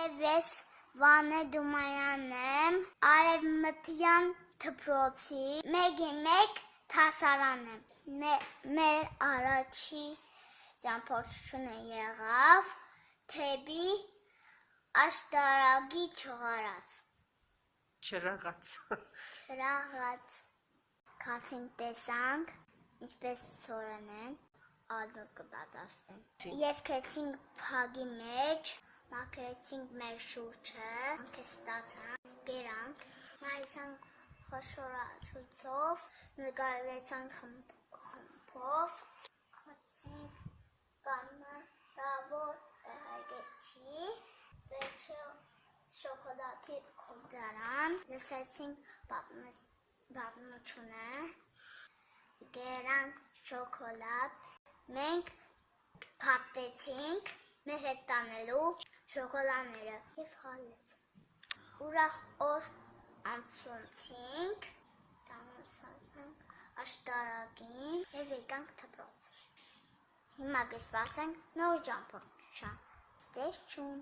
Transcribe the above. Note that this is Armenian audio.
Ես Վանե Դումայանն եմ, Արևմտյան դպրոցի 1-1 դասարան եմ։ Մեր առաջի ճամփորդությունը եղավ թեպի աշտարակի Չրաղաց։ Քացին տեսանք, ինչպես ծորեն են, ալդոր կպատասխեն։ Երկեցինք փագի մեջ, մաքրեցինք մեր շուրջը, ստացանք, գերանք, նայեցանք խոշորացույցով, նկարվեցանք խմբով, խոցինք կանարավոր հայգեցի, վերջը շոկոլադի կոմդարան, լսեցինք բաբնությունը, գերանք շոկոլադ, մենք փաթեցինք, մեր հետ տանելու շոկոլաները և հալեցինք, ուրախ օր անցունցինք, տանոցանք աշտարակին և եկանք դպրոց, հիմա կսպասենք նոր ճամփորդության, տեսչուն։